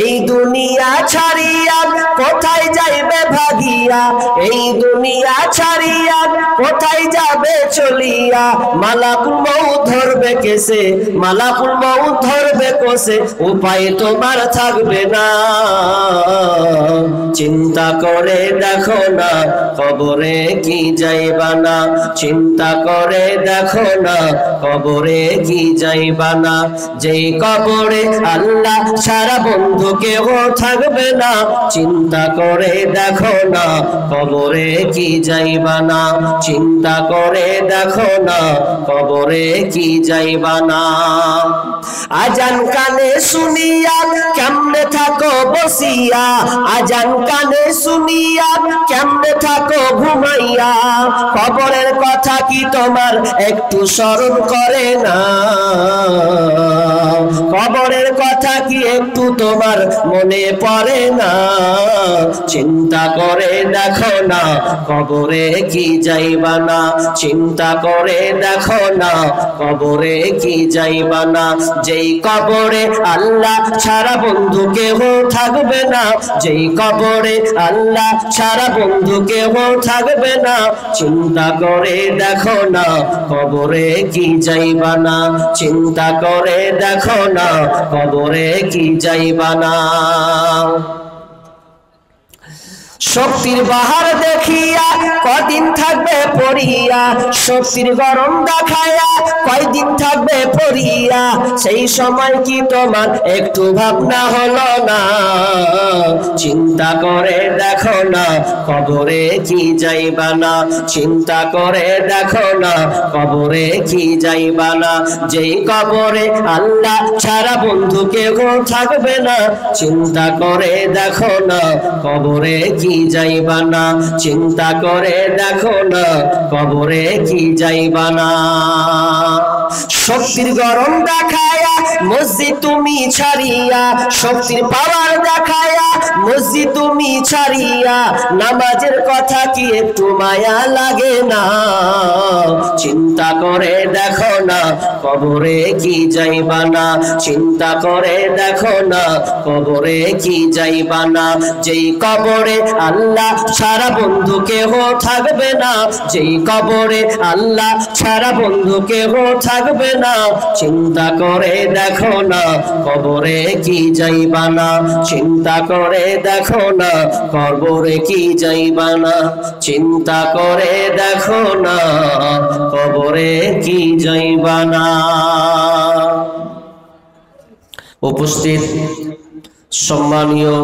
এই দুনিয়া ছাড়িয়া কোথায় যাইবে ভাগিয়া, এই দুনিয়া ছাড়িয়া কোথায় যাবে চলিয়া, মালাকুল মউত ধরবে কেসে, মালাকুল মউত ধরবে কোসে, উপায় তোমার থাকবে না। চিন্তা করে দেখো না কবরে কি যাইবা না, চিন্তা করে দেখো না কবরে কি যাইবা না। যেই কবরে আল্লাহ ছাড়া বন্ধু কেউ থাকবে না, চিন্তা করে দেখো না কবরে কি যাইবা না, চিন্তা করে দেখো না কবরে কি যাইবা না। আজান কানে শুনিয়া কেমনে থাকো বসিয়া, আজান কানে শুনিয়া কেমনে থাকো ঘুমাইয়া, কবরের কথা কি তোমার একটু স্মরণ করে না, কবরের কথা কি একটু তোমার মনে পড়ে না। চিন্তা করে দেখো না কবরে কি যাইবা না, চিন্তা করে দেখো না কবরে কি যাইবা না। যেই কবরে আল্লাহ ছাড়া বন্ধু কেউ থাকবে না, যেই কবরে আল্লাহ ছাড়া বন্ধু কেউ থাকবে না, চিন্তা করে দেখো না কবরে কি যাইবা না, চিন্তা করে দেখো না কবরে কি যাইবা না। শক্তির বাহার দেখিয়া কদিন থাকবে পড়িয়া, শক্তির গরম দেখায়া কয়দিন থাকবে পড়িয়া, সেই সময় কি তোমার একটু ভাবনা হলো না। চিন্তা করে দেখো না কবরে কি যাইবা না, চিন্তা করে দেখো না কবরে কি যাইবা না। যেই কবরে আল্লাহ ছাড়া বন্ধু কেউ থাকবে না, চিন্তা করে দেখো না কবরে কি যাইবা না, চিন্তা করে দেখো না কবরে কি যাইবা না। শক্তির গরম দেখায়া মসজিদ তুমি ছাড়িয়া, শক্তির পাওয়ার দেখায়া মসজিদ তুমি ছাড়িয়া, নামাজের কথা কি একটু মায়া লাগে না। চিন্তা করে দেখো না কবরে কি যাইবা না, চিন্তা করে দেখো না কবরে কি যাইবা না। যেই কবরে আল্লাহ ছাড়া বন্ধু কেউ থাকবে না, যেই কবরে আল্লাহ ছাড়া বন্ধু কেউ থাকবে না, চিন্তা করে দেখো না কবরে কি যাইবা না, চিন্তা করে দেখো না কবরে কি যাইবা না, চিন্তা করে দেখো না কবরে কি যাইবা না। উপস্থিত সম্মানীয়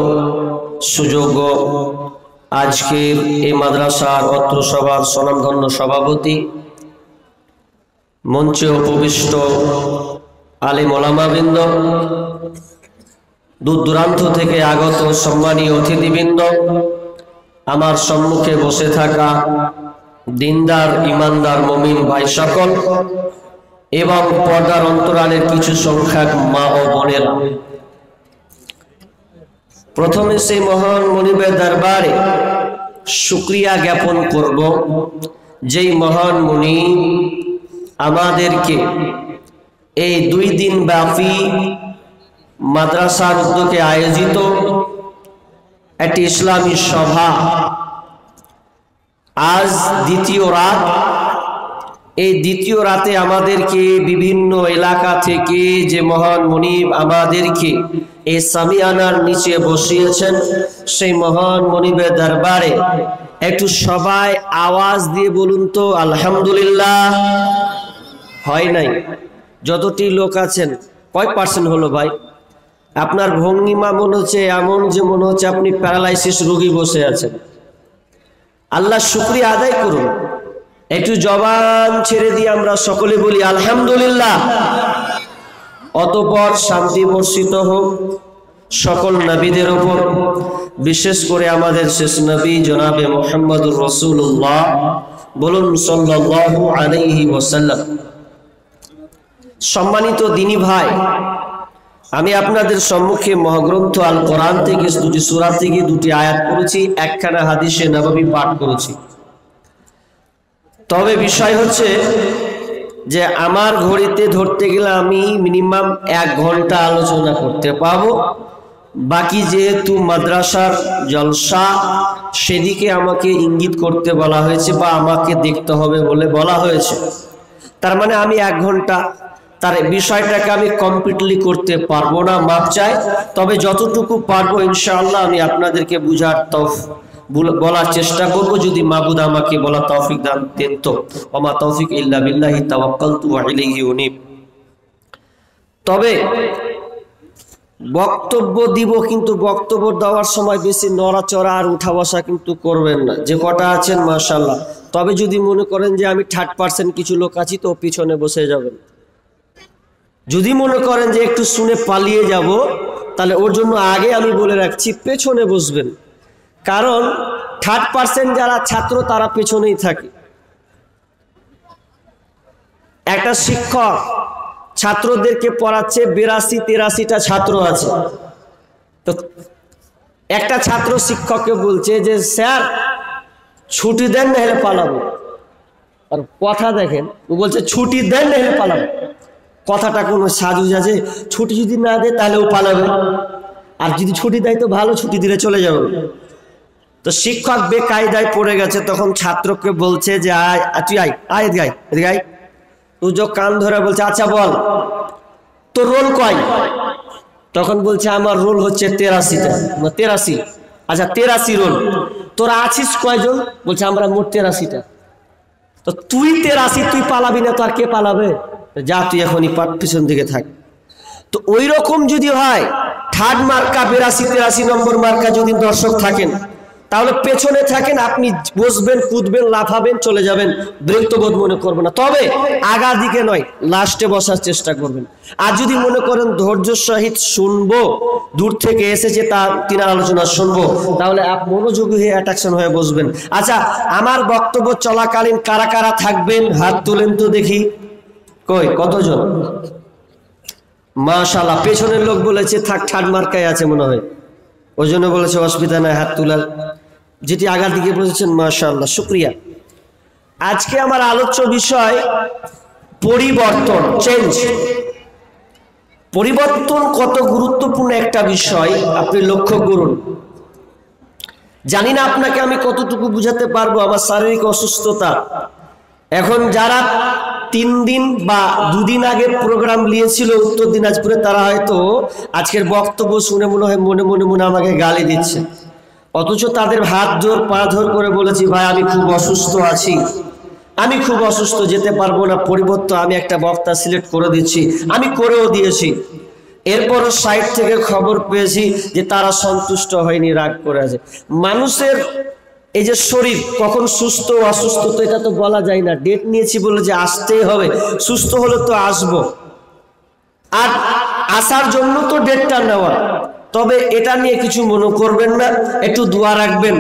সুযোগ্য আজকের এই মাদ্রাসার অত্র সভার স্বনামধন্য সভাপতি, মঞ্চে উপবিষ্ট আলেম ওলামাবৃন্দ, দূর দূরান্ত থেকে আগত সম্মানীয় অতিথিবৃন্দ, আমার সম্মুখে বসে থাকা দিনদার ইমানদার মুমিন ভাই সকল এবং পর্দার অন্তরালের কিছু সংখ্যক মা ও বোনেরা, প্রথমে সেই মহান মুনিবের দরবারে শুকরিয়া জ্ঞাপন করব, যেই মহান মুনি আমাদেরকে এই 2 দিন ব্যাপী মাদ্রাসার উদ্যোগে আয়োজিত একটি ইসলামী সভা, আজ দ্বিতীয় রাত, এই দ্বিতীয় রাতে আমাদেরকে বিভিন্ন এলাকা থেকে যে মহান মুনিব আমাদেরকে এই সামিয়ানার নিচে বসিয়েছেন, সেই মহান মুনিবের দরবারে একটু সবাই আওয়াজ দিয়ে বলুন তো আলহামদুলিল্লাহ। হয় নাই? যতটি লোক আছেন কয় পার্সেন্ট হলো ভাই? আপনার ভঙ্গিমা মনে হচ্ছে এমন যে মনে হচ্ছে আপনি প্যারালাইসিস রোগী বসে আছেন। আল্লাহ শুকরিয়া আদায় করুন, একটু জবান ছেড়ে দিয়ে আমরা সকলে বলি আলহামদুলিল্লাহ। অতঃপর শান্তি বর্ষিত হোক সকল নবীদের উপর, বিশেষ করে আমাদের শেষ নবী জনাবে মুহাম্মদুর রাসূলুল্লাহ, বলুন সাল্লাল্লাহু আলাইহি ওয়াসাল্লাম। সম্মানিত দিনী ভাই, আমি আপনাদের সম্মুখে মহাগ্রন্থ আল কোরআন থেকে 2টি সূরা থেকে 2টি আয়াত পড়েছি, একখানা হাদিসে নববী পাঠ করেছি। তবে বিষয় হচ্ছে যে আমার ঘড়িতে ধরতে গেলে আমি মিনিমাম 1 ঘন্টা আলোচনা করতে পাবো, বাকি যেহেতু মাদ্রাসার জলসা সেদিকে আমাকে ইঙ্গিত করতে বলা হয়েছে বা আমাকে দেখতে হবে বলে বলা হয়েছে, তার মানে আমি 1 ঘন্টা তার বিষয়টাকে আমি কমপ্লিটলি করতে পারবো না, মাপ চাই। তবে যতটুকু পারবো ইনশাআল্লাহ আমি আপনাদেরকে বলার চেষ্টা করব, যদি মাবুদ আমাকে বলা তৌফিক দান দেন তো। ওমা তৌফিক ইল্লা বিল্লাহি তাওয়াক্কালতু ওয়া ইলাইহি উনীব। তবে বক্তব্য দিব, কিন্তু বক্তব্য দেওয়ার সময় বেশি নড়াচড়া আর উঠা বসা কিন্তু করবেন না, যে কটা আছেন মাশাআল্লাহ। তবে যদি মনে করেন যে আমি 30% কিছু লোক আছি তো পিছনে বসে যাবেন। যদি মনে করেন যে একটু শুনে পালিয়ে যাব, তাহলে ওর জন্য আগে আমি বলে রাখছি পেছনে বসবেন, কারণ 30% যারা ছাত্র তারা পেছনেই থাকে। একটা শিক্ষক ছাত্রদেরকে পড়াচ্ছে, 82-83টা ছাত্র আছে। তো একটা ছাত্র শিক্ষককে বলছে যে স্যার ছুটি দেন না হলে পালাবো। আর কথা দেখেন, ও বলছে ছুটি দেন না হলে পালাবো। কথাটা কোনো সাজুজ আছে? ছুটি যদি না দেয় তাহলে ও পালাবে, আর যদি ছুটি দেয় তো ভালো, ছুটি দিলে চলে যাবে। তো শিক্ষক বেকায়দায় পড়ে গেছে, তখন ছাত্রকে বলছে যে আয়, তুই আয় আয় এদিকে আয় এদিকে আয়। তুই যে কান ধরে বলছে আচ্ছা বল তোর রোল কয়? তখন বলছে আমার রোল হচ্ছে 83টা। 83? আচ্ছা 83 রোল। তোরা আছিস কয়জন? বলছে আমরা মোট 83টা। তো তুই 83, তুই পালাবি না তো আর কে পালাবে? যা তুই এখনই পিছন দিকে থাক। তো ওই রকম যদি হয়, থার্ড মার্কা 82-83 নম্বর মার্কা যদি দর্শক থাকেন, তাহলে পেছনে থাকেন, আপনি বসবেন, কুদবেন, লাফাবেন, চলে যাবেন, বিরক্তবোধ মনে করবেন না। তবে আগা দিকে নয়, লাস্টে বসার চেষ্টা করবেন। আর যদি মনে করেন ধৈর্য সহিত শুনবো, দূর থেকে এসেছে তিনার আলোচনা শুনবো, তাহলে মনোযোগী হয়ে অ্যাট্রাকশন হয়ে বসবেন। আচ্ছা, আমার বক্তব্য চলাকালীন কারা কারা থাকবেন হাত তোলেন তো দেখি। কই কতজন? মাশাআল্লাহ, পেছনের লোক বলেছে থাক, থার্ড মার্কায় আছে মনে হয়, ওই জন্য বলেছে অসুবিধা নাই হাত তোলার। যেটি আগার দিকে বলেছেন মাশাআল্লাহ, শুকরিয়া। আজকে আমার আলোচ্য বিষয় পরিবর্তন, চেঞ্জ। পরিবর্তন কত গুরুত্বপূর্ণ একটা বিষয় আপনি লক্ষ্য করুন। জানি না আপনাকে আমি কতটুকু বুঝাতে পারবো, আমার শারীরিক অসুস্থতা। এখন যারা 3 দিন বা 2 দিন আগে প্রোগ্রাম নিয়েছিল উত্তর দিনাজপুরে, তারা হয়তো আজকের বক্তব্য শুনে মনে মনে আমাকে গালি দিচ্ছে, অথচ তাদের হাত ধর পা ধর করে বলেছি ভাই আমি খুব অসুস্থ আছি, আমি খুব অসুস্থ, যেতে পারবো না। পরিবর্তন আমি একটা বক্তা সিলেক্ট করে দিচ্ছি, আমি করেও দিয়েছি। এরপরও সাইড থেকে খবর পেয়েছি যে তারা সন্তুষ্ট হয়নি, রাগ করে আছে। মানুষের এই যে শরীর কখন সুস্থ অসুস্থ তো এটা তো বলা যায় না। ডেট নিয়েছি বলে যে আসতেই হবে, সুস্থ হলে তো আসবো, আর আসার জন্য তো ডেটটা নেওয়া। তবে এটা নিয়ে কিছু মনে করবেন না, একটু দোয়া রাখবেন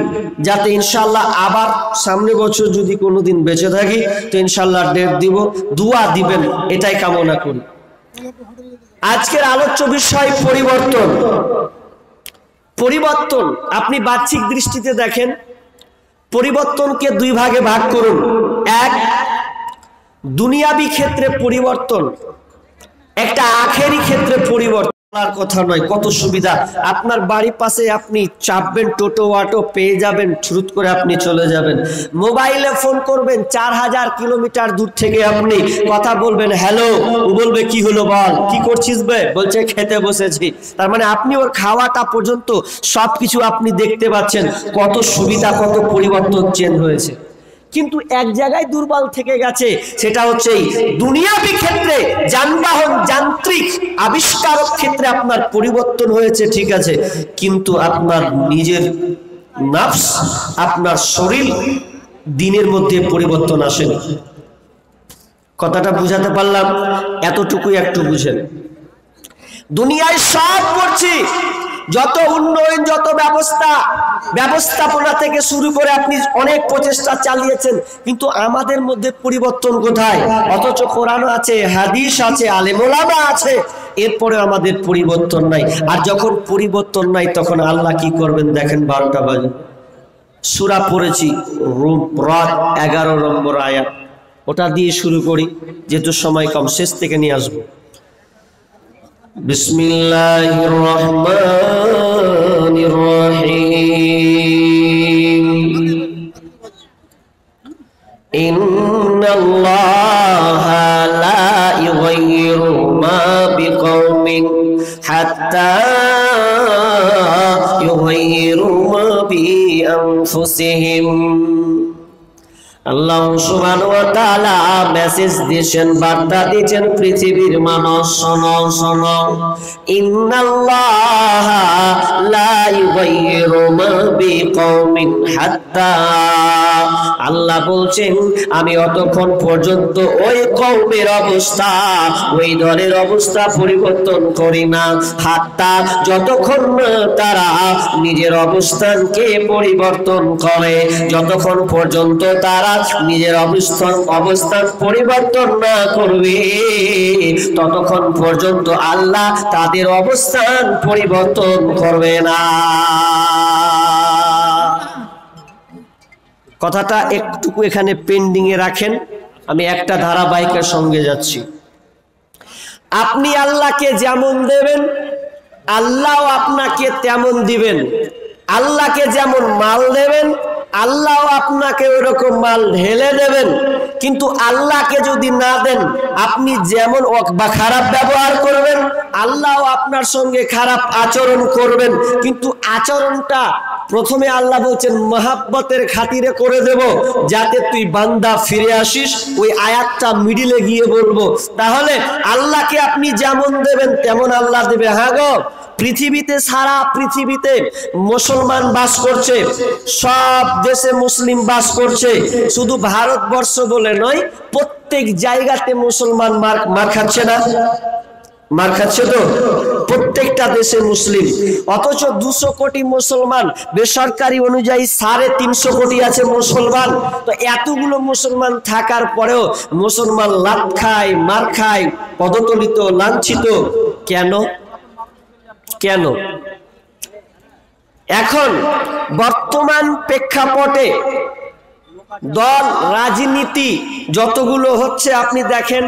যাতে ইনশাআল্লাহ আবার সামনে বছর যদি কোনোদিন বেঁচে থাকি তো ইনশাআল্লাহ ডেট দিব, দোয়া দিবেন, এটাই কামনা করি। আজকের আলোচ্য বিষয় পরিবর্তন। পরিবর্তন আপনি বাহ্যিক দৃষ্টিতে দেখেন, পরিবর্তনকে 2 ভাগে ভাগ করুন। এক, দুনিয়াবি ক্ষেত্রে পরিবর্তন, একটা আখেরি ক্ষেত্রে পরিবর্তন। আর কথা নয়, কত সুবিধা। আপনার বাড়ির পাশে আপনি চাপবেন, টোটো অটো পেয়ে যাবেন, ছুট করে আপনি চলে যাবেন। মোবাইলে ফোন করবেন, 4000 কিলোমিটার দূর থেকে আপনি কথা বলবেন, হ্যালো, ও বলবে কি হলো বল, কি করছিস বে, বলছে খেতে বসেছি। তার মানে আপনি ওর খাওয়াটা পর্যন্ত সবকিছু আপনি দেখতে পাচ্ছেন। কত সুবিধা, কত পরিবর্তন চেঞ্জ হয়েছে। কিন্তু এক জায়গায় দুর্বল থেকে গেছে, সেটা হচ্ছে দুনিয়াবি ক্ষেত্রে যানবাহন যান্ত্রিক আবিষ্কারক ক্ষেত্রে আপনার পরিবর্তন হয়েছে, ঠিক আছে, কিন্তু আপনার নিজের নফস, আপনার শরীর দিনের মধ্যে পরিবর্তন আসেনি। কথাটা বুঝাতে পারলাম? এতটুকুই একটু বুঝেন। দুনিয়ায় সব করছি, যত উন্নয়ন, যত ব্যবস্থাপনা থেকে শুরু করে আপনি অনেক প্রচেষ্টা চালিয়েছেন, কিন্তু আমাদের মধ্যে পরিবর্তন কোথায়? অথচ কোরআন আছে, হাদিস আছে, আলেম ওলামা আছে, এরপরে আমাদের পরিবর্তন নাই। আর যখন পরিবর্তন নাই তখন আল্লাহ কি করবেন দেখেন। 12টা বাজে সূরা পড়েছি, রাত 11 নম্বর আয়াত, ওটা দিয়ে শুরু করি যেহেতু সময় কম, শেষ থেকে নিয়ে আসবো। বিসমিল্লাহির রহমানির রহিম। ইন্নাল্লাহা লা ইউগাইয়িরু মা বিকওমিন হাত্তা ইউগাইয়িরু মা বিআনফুসিহিম। আল্লাহ সুবহানাহু ওয়া তাআলা মেসেজ দিয়েছেন, বার্তা দিয়েছেন পৃথিবীর মানুষ, শোনো শোনো, ইন্নাল্লাহা লা ইউগাইয়িরু মা বিকওমিন হাত্তা, আল্লাহ বলছেন আমি অতক্ষণ পর্যন্ত ওই কওমের অবস্থা, ওই দলের অবস্থা পরিবর্তন করি না, হাত্তা, যতক্ষণ তারা নিজের অবস্থানকে পরিবর্তন করে, যতক্ষণ পর্যন্ত তারা নিজের অবস্থান পরিবর্তন না করবে ততক্ষণ পর্যন্ত আল্লাহ তাদের অবস্থান পরিবর্তন করবে না। কথাটা একটুকু এখানে পেন্ডিং এ রাখেন, আমি একটা ধারাবাহিকের সঙ্গে যাচ্ছি। আপনি আল্লাহকে যেমন দেবেন আল্লাহ আপনাকে তেমন দিবেন। আল্লাহকে যেমন মাল দেবেন আল্লাহ আপনাকে ওরকম মাল ঢেলে দেবেন। কিন্তু আল্লাহকে যদি না দেন, আপনি যেমন বা খারাপ ব্যবহার করবেন আল্লাহ আপনার সঙ্গে খারাপ আচরণ করবেন। কিন্তু আচরণটা প্রথমে আল্লাহ বলছেন মহাব্বতের খাতিরে করে দেব, যাতে তুই বান্দা ফিরে আসিস। ওই আয়াতটা মিডিলে গিয়ে বলবো। তাহলে আল্লাহকে আপনি যেমন দেবেন তেমন আল্লাহ দেবে। হ্যাঁ গো, পৃথিবীতে, সারা পৃথিবীতে মুসলমান বাস করছে, সব দেশে মুসলিম বাস করছে, শুধু ভারতবর্ষ বলে নয়, প্রত্যেক জায়গাতে মুসলমান মার খাচ্ছে না? মার খাচ্ছে তো, প্রত্যেকটা দেশে মুসলিম। অথচ 200 কোটি মুসলমান, বেসরকারি অনুযায়ী 350 কোটি আছে মুসলমান। তো এতগুলো মুসলমান থাকার পরেও মুসলমান লাত খায়, মার খায়, পদতলিত, লাঞ্ছিত। কেন? কেন? এখন বর্তমান প্রেক্ষাপটে দল, রাজনীতি যতগুলো হচ্ছে আপনি দেখেন,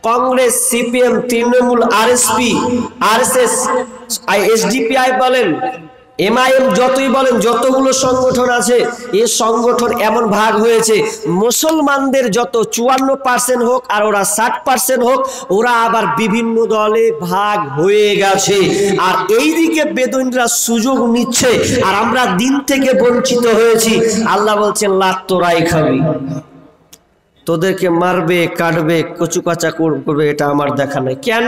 Congress, CPM, Trinamool, RSP, RSS, SDPI বলেন, এমআইএম, যতই বলেন, যতগুলো সংগঠন আছে, এই সংগঠন এমন ভাগ হয়েছে, মুসলমানদের যত 54% হোক আর ওরা 60% হোক, ওরা আবার বিভিন্ন দলে ভাগ হয়ে গেছে। আর এইদিকে বেদুইনরা সুযোগ নিচ্ছে, আর আমরা দিন থেকে বঞ্চিত হয়েছি। আল্লাহ বলছেন লাত তোরাই খাবি, তোদেরকে মারবে, কাটবে, কচুকাচা করবে, এটা আমার দেখা নাই। কেন?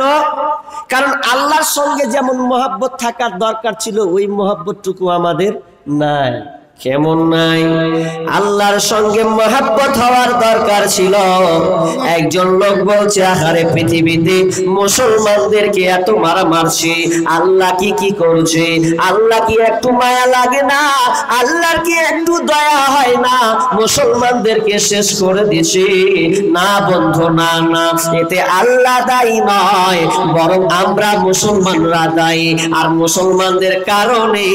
কারণ আল্লাহর সঙ্গে যেমন মহব্বত থাকার দরকার ছিল, ওই মহব্বতটুকু আমাদের নাই। কেমন নাই? আল্লাহর সঙ্গে মহব্বত হওয়ার দরকার ছিল। একজন লোক বলছে, আহারে পৃথিবীতে মুসলমানদেরকে এত মারা মারছে, আল্লাহ কি করছে? আল্লাহ কি একটু মায়া লাগে না? আল্লাহর কি একটু দয়া হয় না? মুসলমানদেরকে শেষ করে দিছে। না বন্ধু, না না, এতে আল্লাহ দায়ী নয়, বরং আমরা মুসলমানরা দায়ী। আর মুসলমানদের কারণে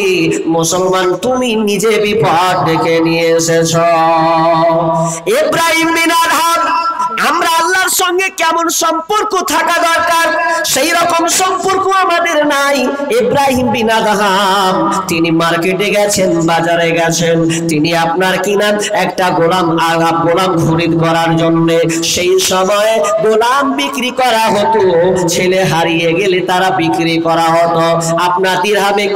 মুসলমান তুমি নিজে বিপদ ডেকে নিয়ে এসেছ। ইব্রাহিম বিন আদহাম, আমরা আল্লাহর সঙ্গে কেমন সম্পর্ক থাকা দরকার সেই রকম সম্পর্ক আমাদের নাই। ইব্রাহিম বিন আদহাম তিনি মার্কেটে গেছেন, বাজারে গেছেন, তিনি আপনার কিনা একটা গোলাম খরিদ করার জন্য। সেই সময় গোলাম বিক্রি করা হতো, ছেলে হারিয়ে গেলে তারা বিক্রি করা হতো, আপনার দিরহামে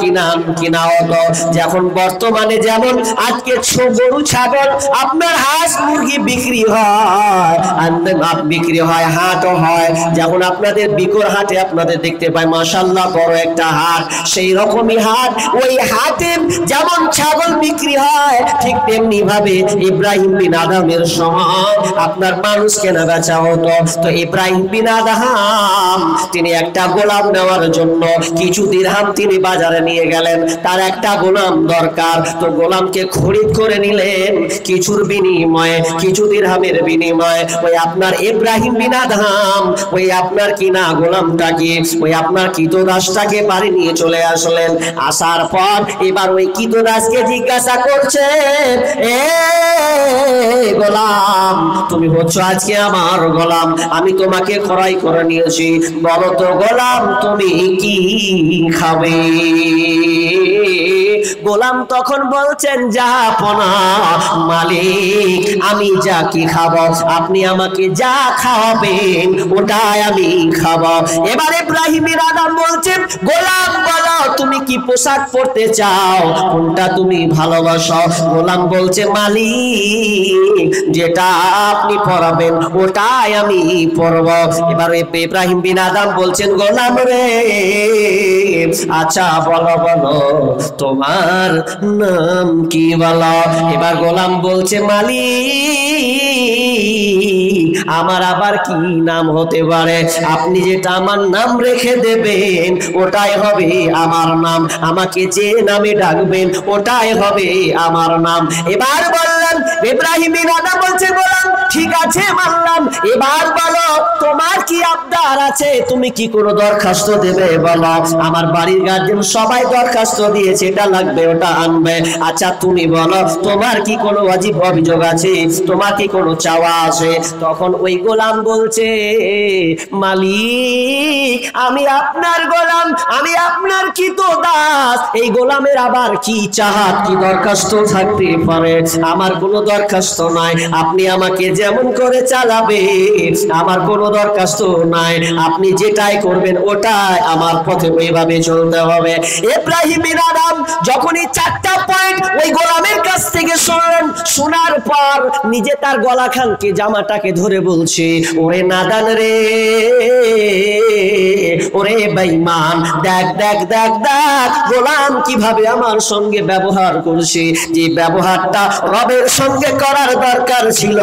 কিনা হতো। যখন বর্তমানে যেমন আজকে গরু, ছাগল, আপনার হাঁস, মুরগি বিক্রি হয়, বিক্রি হয়, হাটও হয়। যখন আপনাদের বিকর হাটে আপনাদের দেখতে পাই, মাশাআল্লাহ বড় একটা হাট, সেই রকমই হাট। ওই হাটে যেমন ছাগল বিক্রি হয়, ঠিক তেমনি ভাবে ইব্রাহিম বিন আদহামের সময় আপনার মানুষ কেনা বেচা হতো। তো ইব্রাহিম বিন আদহাম তিনি একটা গোলাম নেওয়ার জন্য কিছু দিরহাম তিনি বাজারে নিয়ে গেলেন, তার একটা গোলাম দরকার। তো গোলামকে খরিদ করে নিলেন কিছুর বিনিময়ে, কিছু দিরহামের বিনিময়ে। ওই আপনার ইব্রাহিম ইব্রাহিম বিন আদম ওই আপনার কিনা গোলামটাকে, ওই আপনার কৃতদাসটাকে বাড়ি নিয়ে চলে আসলেন। আসার পর এবার ওই কৃতদাসকে জিজ্ঞাসা করছেন, এ গোলাম, তুমি হচ্ছ আজকে আমার গোলাম, আমি তোমাকে ক্রয় করে নিয়েছি, বলো তো গোলাম তুমি কি খাবে? গোলাম তখন বলছেন, জাহাপনা মালিক, আমি যা কি খাবো, আপনি আমাকে যা খাওয়াবেন ওটাই আমি খাবো। এবার ইব্রাহিম বিন আদম বলছেন, গোলাম বলো তুমি কি পোশাক পরতে চাও, কোনটা তুমি ভালোবাসো? গোলাম বলছে, মালিক যেটা আপনি পরাবেন ওটাই আমি পরব। এবার ইব্রাহিম বিন আদম বলছেন, গোলাম রে আচ্ছা বলো বলো তোমার নাম কি বলো? এবার গোলাম বলছে, মালিক আমার আবার কি নাম হতে পারে, আপনি যেটা আমার নাম রেখে দেবেন ওটাই হবে আমার নাম, আমাকে যে নামে ডাকবেন ওটাই হবে আমার নাম। এবার বললেন ইব্রাহিম বিন আদম বলছে, গোলাম ঠিক আছে মানলাম, এবার বলো তোমার কি আবদার আছে, তুমি কি কোনো দরখাস্ত দেবে বলো? আমার বাড়ির গার্জেন সবাই দরখাস্ত দিয়েছে, এটা লাগবে ওটা আনবে, আচ্ছা তুমি বলো তোমার কি কোনো ওয়াজিব অভিযোগ আছে, তোমার কি কোনো চাওয়া আছে? তখন ওই গোলাম বলছে, মালিক আমি আপনার গোলাম, আমি আপনার কৃতদাস, এই গোলামের আবার কি চাহাত কি দরখাস্ত থাকতে পারে? আমার কোনো দরখাস্ত নাই, আপনি আমাকে যেমন করে চালাবে আমার কোনো দরখাস্ত নাই, আপনি যেটাই করবেন ওটাই আমার পথে ওইভাবে চলতে হবে। ইব্রাহিম বিন আদম যখনই চারটা পয়েন্ট ওই গোলামের কাছ থেকে শুনলেন, শোনার পর নিজে তার গলা খানকে জামাটাকে ধরে বলছে, ওরে নাদান রে, ওরে বেঈমান, দেখ দেখ দেখ দেখ গোলাম কিভাবে আমার সঙ্গে ব্যবহার করছে, যে ব্যবহারটা রবের সঙ্গে করার দরকার ছিল,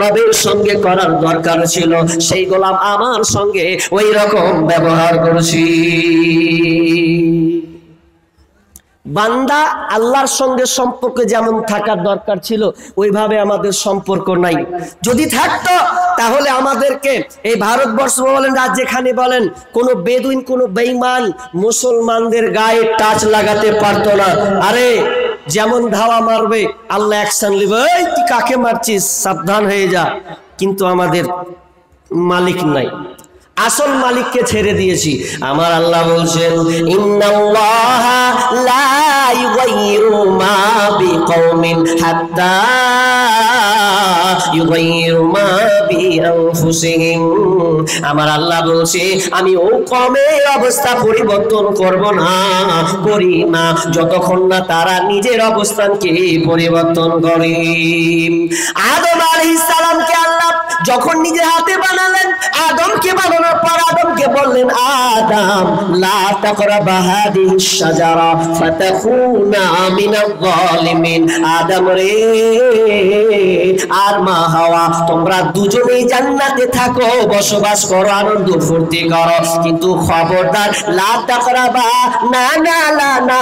রবের সঙ্গে করার দরকার ছিল, সেই গোলাম আমার সঙ্গে ওই রকম ব্যবহার করছি। বান্দা আল্লাহর সঙ্গে সম্পর্ক যেমন থাকার দরকার ছিল ওইভাবে আমাদের সম্পর্ক নাই। যদি থাকতো তাহলে আমাদেরকে এই ভারতবর্ষ বলেন আর যেখানে বলেন কোনো বেদুইন কোনো বেঈমান মুসলমানদের গায়ে টাচ লাগাতে পারতো না। আরে যেমন ধাওয়া মারবে আল্লাহ অ্যাকশন নেবে, এই তুই কাকে মারছিস সাবধান হয়ে যা, কিন্তু আমাদের মালিক নাই, আসল মালিককে ছেড়ে দিয়েছি। আমার আল্লাহ বলছেন, ইন্নাল্লাহা লা ইউগাইরু মা বিকওমিন হাত্তা ইউগাইরু মা বিআনফুসিহিম। আমার আল্লাহ বলছে, আমি ও কওমের অবস্থা পরিবর্তন করব না, করি না যতক্ষণ না তারা নিজের অবস্থানকে পরিবর্তন করে। আদম আলাইহিস সালামকে আল্লাহ যখন নিজের হাতে বানালেন, আদমকে বানানোর পর আদমকে বললেন, আদম লা তাকরাবা হাদিহিস শাজারা ফাতাকুনা মিনাল যালিমিন। আদম রে আর মা হাওয়া তোমরা দুজনেই জান্নাতে থাকো, বসবাস করো, আনন্দ ফুর্তি করো, কিন্তু খবরদার লা তাকরাবা, না না লা না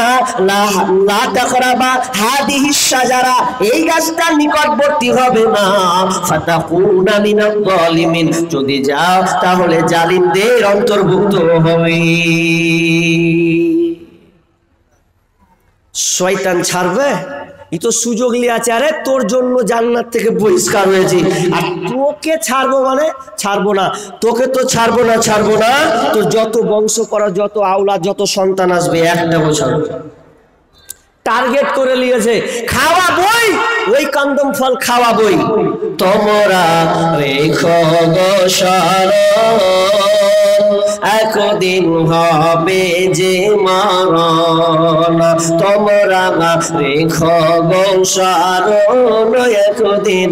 লা তাকরাবা হাদিহিস শাজারা, এই গাছটার নিকটবর্তী হবে না, ফাতাকুনা মিনাল যালিমিন, যদি যাও তাহলে জালিমদের অন্তর্ভুক্ত হবে। শয়তান ছাড়বে? ই তো সুযোগ নিয়ে আছে, আরে তোর জন্য জান্নাত থেকে বহিষ্কার হয়েছি, আর তোকে ছাড়বো মানে ছাড়বো না, তোকে তো ছাড়বো না, তোর যত বংশ করা যত আওলাদ যত সন্তান আসবে একটা বছর টার্গেট করে নিয়েছে, খাওয়াবই ওই কন্দম ফল খাওয়াবই। তোমরা রেখো গো শরণ, একদিন হবে যে মরণ, তোমরা রেখো গো শরণ, একদিন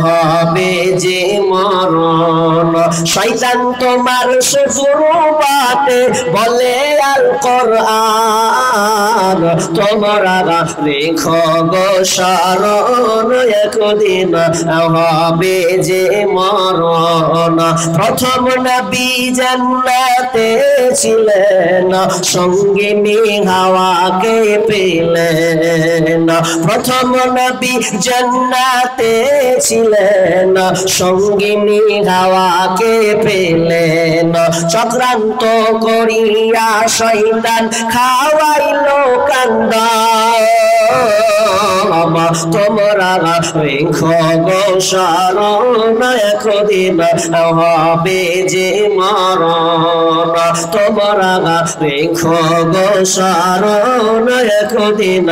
হবে যে মরণ। শয়তান তোমার শত্রু বাটে বলে আল কোরআন, তোমরা রেখো গো শরণ একদিন হবে যে মরণ প্রথম নবী জান্নাতে ছিলেন সঙ্গিনী হাওয়াকে পেলেন প্রথম নবী জান্নাতে ছিলেন সঙ্গিনী হাওয়াকে পেলেন চক্রান্ত করিয়া শয়তান খাওয়াইলো কান্দা তোমরা রেখো গো শরণ একদিন হবে যে মরণ তোমরা রেখো গো শরণ একদিন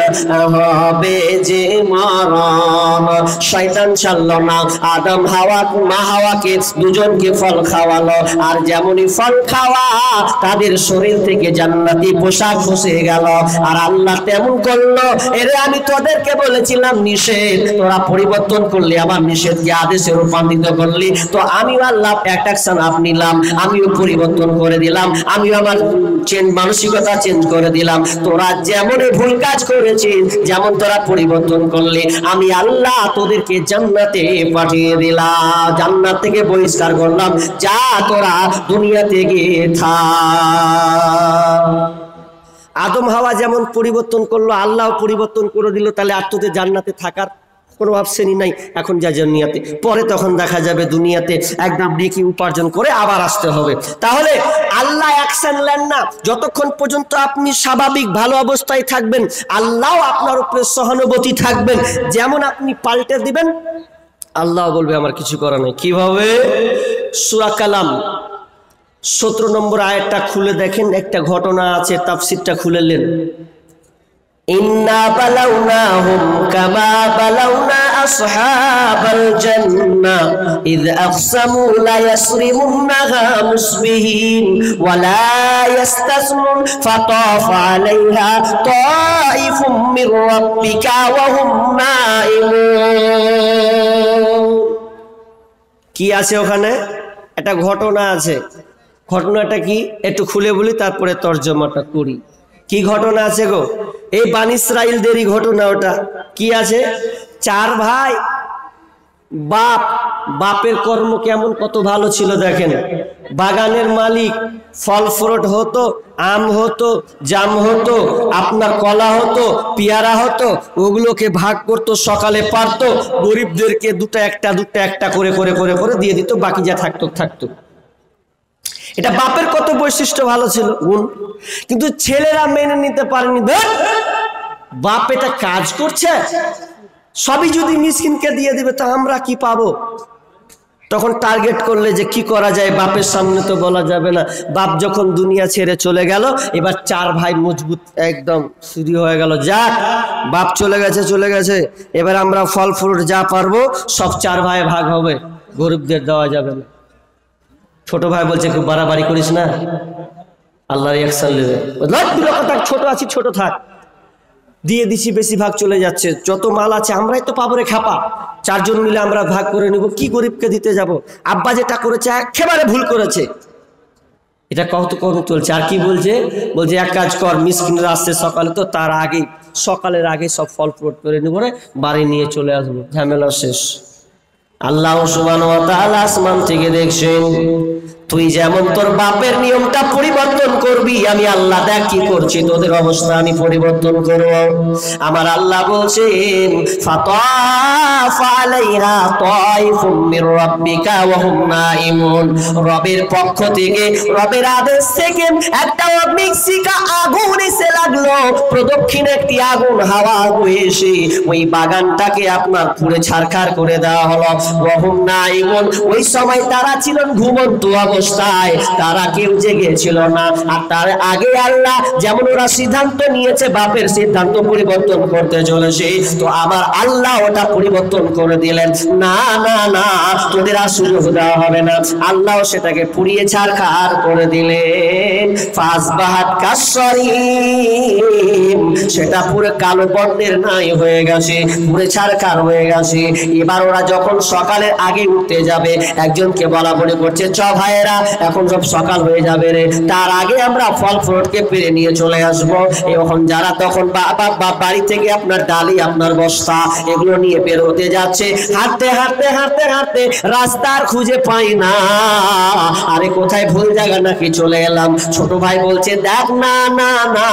হবে যে মরণ শয়তান ছাড়লো না আদম হাওয়া মা হাওয়াকে দুজনকে ফল খাওয়ালো আর যেমনই ফল খাওয়া তাদের শরীর থেকে জান্নাতি পোশাক খসে গেল আর আল্লাহ তেমন করলো এর আমি তোদেরকে বলেছিলাম নিষেধ তোরা পরিবর্তন করলি আবার নিষেধকে আদেশে রূপান্তরিত করলি তো আমি আল্লাহ অ্যাকশন আপ নিলাম আমিও পরিবর্তন করে দিলাম আমিও আমার মানসিকতা চেঞ্জ করে দিলাম তোরা যেমন ভুল কাজ করেছিস যেমন তোরা পরিবর্তন করলি আমি আল্লাহ তোদেরকে জান্নাতে পাঠিয়ে দিলাম জান্নাত থেকে বহিষ্কার করলাম যা তোরা দুনিয়াতে গিয়ে থাক আদম হাওয়া যেমন পরিবর্তন করলো আল্লাহ পরিবর্তন করে দিল তাহলে আর তোদের জান্নাতে থাকার কোনো অপশনই নাই এখন যা দুনিয়াতে পরে তখন দেখা যাবে দুনিয়াতে একদম নেকি উপার্জন করে আবার আসতে হবে তাহলে আল্লাহ অ্যাকশন নেন না যতক্ষণ পর্যন্ত আপনি স্বাভাবিক ভালো অবস্থায় থাকবেন আল্লাহ আপনার উপরে সহানুভূতি থাকবেন যেমন আপনি পাল্টে দিবেন আল্লাহ বলবে আমার কিছু করার নেই কিভাবে সূরা কালাম 17 নম্বর আয়াতটা খুলে দেখেন একটা ঘটনা আছে তাফসীরটা খুলে নেন ইন্না বালাউনাহুম কামা বালাউনা আসহাবাল জান্নাহ ইয আকসামু লা ইয়াসরিমুনহা মুসবিহিন ওয়া লা ইস্তাসনুন ফাতাফা আলাইহা তাইফুম মির রাব্বিকা ওয়া হুম নাঈমুন কি আছে ওখানে একটা ঘটনা আছে ঘটনাটা কি একটু খুলে বলি তারপরে তরজমাটা করি কি ঘটনা আছে গো এই বানি ইসরাইলদেরই ঘটনা ওটা কি আছে চার ভাই বাপের কর্ম কেমন কত ভালো ছিল দেখেন বাগানের মালিক ফল ফ্রুট হতো আম হতো জাম হতো আপনার কলা হতো পেয়ারা হতো ওগুলোকে ভাগ করতো সকালে পারতো গরিবদেরকে দুটো একটা করে করে করে করে দিয়ে দিত বাকি যা থাকতো এটা বাপের কত বৈশিষ্ট্য ভালো ছিল গুণ কিন্তু ছেলেরা মেনে নিতে পারেনি বাপ এটা কাজ করছে সবই যদি মিসকিনকে দিয়ে দিবে তা আমরা কি পাবো তখন টার্গেট করলে যে কি করা যায় বাপের সামনে তো বলা যাবে না বাপ যখন দুনিয়া ছেড়ে চলে গেল এবার চার ভাই মজবুত একদম শুরু হয়ে গেল যা বাপ চলে গেছে এবার আমরা ফল ফ্রুট যা পারবো সব চার ভাই ভাগ হবে গরিবদের দেওয়া যাবে না ছোট ভাই বলছে খুব বাড়াবাড়ি করিস না আল্লাহর অ্যাকশন নেবে ছোট আছি ছোট থাক দিয়ে দিছি বেশিরভাগ চলে যাচ্ছে যত মাল আছে আমরাই তো পাবো রে খাপা চারজন মিলে আমরা ভাগ করে নেব কি গরিবকে দিতে যাব আব্বা যেটা করেছে একেবারে ভুল করেছে এটা কত চলছে আর কি বলছে এক কাজ কর মিসকিনরা আসছে সকালে তো তার আগে সকালের আগে সব ফল ফ্রুট করে নেব রে বাড়ি নিয়ে চলে আসবো ঝামেলা শেষ আল্লাহ সুবহানাহু ওয়া তাআলা আসমান থেকে দেখছেন তুই যেমন তোর বাপের নিয়মটা পরিবর্তন করবি আমি আল্লাহ দেখ কি করছি তোদের অবস্থা আমি পরিবর্তন করব আমার আল্লাহ বলছেন ফাতাফা আলাইহা তাইফুম মির রাব্বিকা ওয়া হুম নাঈমুন রবের পক্ষ থেকে রবের আদেশ থেকে একটা অগ্নিশিখা আগুন এসে লাগলো প্রদক্ষিণে একটি আগুন হাওয়া বয়ে এসে ওই বাগানটাকে আপনার পুড়ে ছারখার করে দেওয়া হলো ওয়া হুম নাঈমুন ওই সময় তারা ছিলেন ঘুমন্ত অবস্থায় তারা কেউ জেগে ছিল না আর তার আগে আল্লাহ যেমন ওরা সিদ্ধান্ত নিয়েছে বাপের সিদ্ধান্ত পরিবর্তন করতে চলেছে তো আমার আল্লাহ ওটা পরিবর্তন করে দিলেন না না না তোদের আর সুযোগ দেওয়া হবে না আল্লাহ সেটাকে পুড়িয়ে ছারখার করে দিলেন ফাসবাহাত কাসরিম সেটা পুরো কালো বর্ণের নাই হয়ে গেছে পুরো ছারখার হয়ে গেছে এবার ওরা যখন সকালের আগে উঠতে যাবে একজনকে বলা বলি করছে চ ভাই ভাইরা, এখন সব সকাল হয়ে যাবে রে, তার আগে আমরা ফল ফ্রুটকে পেরে নিয়ে চলে আসবো। এখন যারা তখন বাড়ি থেকে আপনার ডালি, আপনার বস্তা এগুলো নিয়ে বের হতে যাচ্ছে, হাঁটতে হাঁটতে হাঁটতে হাঁটতে রাস্তার খুঁজে পাই না, আরে কোথায় ভুল জায়গা নাকি চলে এলাম। ছোট ভাই বলছে দেখ না না না,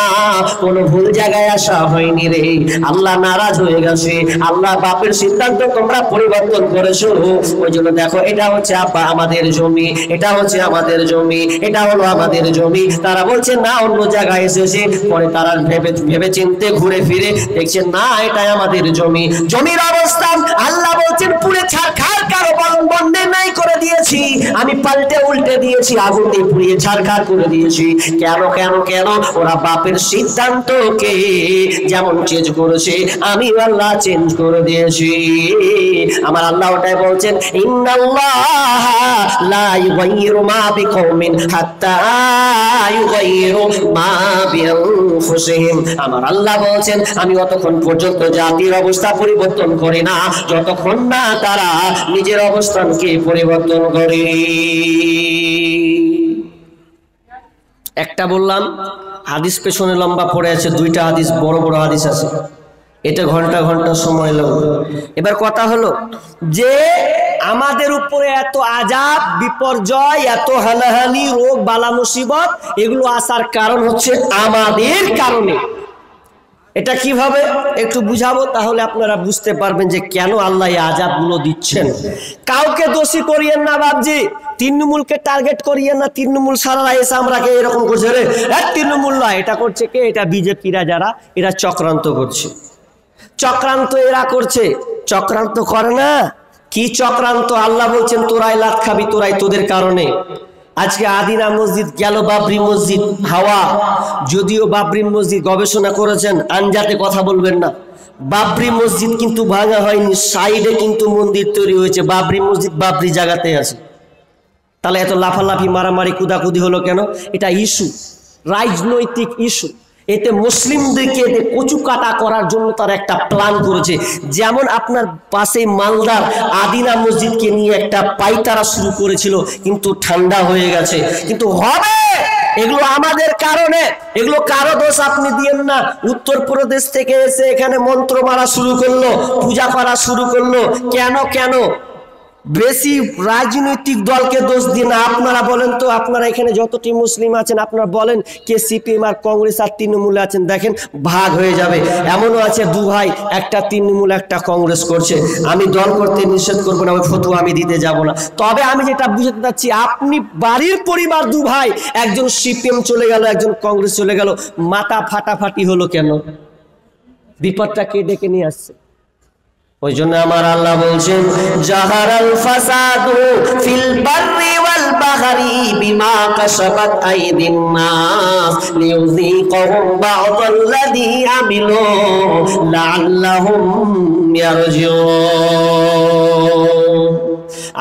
কোনো ভুল জায়গায় আসা হয়নি রে, আল্লাহ নারাজ হয়ে গেছে, আল্লাহ বাপের সিদ্ধান্ত তোমরা পরিবর্তন করেছো, ওই জন্য দেখো এটা হচ্ছে আমাদের জমি, এটা হচ্ছে আমাদের জমি, এটা হলো আমাদের জমি। তারা বলছে না অন্য জায়গায় এসেছে, পরে তারা ভেবে চিনতে ঘুরে ফিরে দেখছে না এটাই আমাদের জমি। জমির অবস্থা আল্লাহ বলছেন পুড়ে ছারখার কারো বন্ধে নাই করে দিয়েছি, আমি পাল্টে উল্টে দিয়েছি, আগুন দিয়ে পুড়িয়ে ছারখার করে দিয়েছি। কেন কেন কেন? ওরা বাপের সিদ্ধান্তকে যেমন চেঞ্জ করেছে, আমি আল্লাহ চেঞ্জ করে দিয়েছি। আমার আল্লাহ ওটাই বলছেন ইন্নাল্লাহ লা ইউগাইয়িরু মা বিকওমিন হাত্তা ইউগাইয়িরু মা বিআনফুসিহিম। আমার আল্লাহ বলছেন আমি অতক্ষণ পর্যন্ত জাতির অবস্থা পরিবর্তন করি না যতক্ষণ না তারা নিজের অবস্থানকে পরিবর্তন করে। একটা বললাম হাদিস পেছনে লম্বা পড়ে আছে, দুইটা হাদিস বড় বড় হাদিস আছে, এটা ঘন্টা ঘন্টা সময় লাগবে। এবার কথা হলো যে আমাদের উপরে এত আযাব বিপর্যয়, এত হানাহানি, রোগ বালা মুসিবত এগুলো আসার কারণ হচ্ছে আমাদের কারণে। এটা কিভাবে একটু বুঝাবো, তাহলে আপনারা বুঝতে পারবেন যে কেন আল্লাহ এই আযাবগুলো দিচ্ছেন। কাউকে দোষী করিয়েন না বাপজি, তৃণমূলকে টার্গেট করিয়েন না, তৃণমূল সারা এসে আমরাকে এরকম করছে রে, তৃণমূল নয়, এটা করছে কে? এটা বিজেপিরা, যারা এরা চক্রান্ত করছে, চক্রান্ত এরা করছে, চক্রান্ত করে না। কি চক্রান্ত? আল্লাহ বলছেন তোরাই লাত খাবি, তোরাই, তোদের কারণে। আজকে আদিনা মসজিদ গেল, বাবরি মসজিদ হাওয়া, যদিও বাবরি মসজিদ গবেষণা করেছেন, আনজাতে কথা বলবেন না, বাবরি মসজিদ কিন্তু ভাঙা হয়নি, সাইডে কিন্তু মন্দির তৈরি হয়েছে, বাবরি মসজিদ বাবরি জায়গাতে আছে। তাহলে এত লাফালাফি মারামারি কুদাকুদি হলো কেন? এটা ইস্যু, রাজনৈতিক ইস্যু। এতে মুসলিমদেরকে কচু কাটা করার জন্য তারা একটা প্ল্যান করেছে। যেমন আপনার পাশে মালদার আদিনা মসজিদকে নিয়ে একটা পাইতারা শুরু করেছিল, কিন্তু ঠান্ডা হয়ে গেছে, কিন্তু হবে। এগুলো আমাদের কারণে, এগুলো কারো দোষ আপনি দিয়েন না। উত্তরপ্রদেশ থেকে এসে এখানে মন্ত্র মারা শুরু করলো, পূজা করা শুরু করলো, কেন কেন? বেশি রাজনৈতিক দলকে দোষ দিন না। আপনারা বলেন তো, আপনারা এখানে যতটি মুসলিম আছেন আপনারা বলেন কে সিপিএম আর কংগ্রেস আর তৃণমূলে আছেন, দেখেন ভাগ হয়ে যাবে। এমনও আছে দু ভাই, একটা তৃণমূল একটা কংগ্রেস করছে। আমি দল করতে নিষেধ করবো না, ওই ফতোয়া আমি দিতে যাব না। তবে আমি যেটা বুঝতে চাচ্ছি, আপনি বাড়ির পরিবার দু ভাই, একজন সিপিএম চলে গেল, একজন কংগ্রেস চলে গেল, মাথা ফাটাফাটি হলো কেন? বিপদটা কে ডেকে নিয়ে আসছে? ওই জন্য আমার আল্লাহ বলছেন জাহারাল ফাসাদু ফিল বাররি ওয়াল বাহরি বিমা কাসাবাত আইদিন নাস লিয়ুযীকাহুম বা'দাল্লাযী আমিলু লাআল্লাহুম ইয়ারজিউন।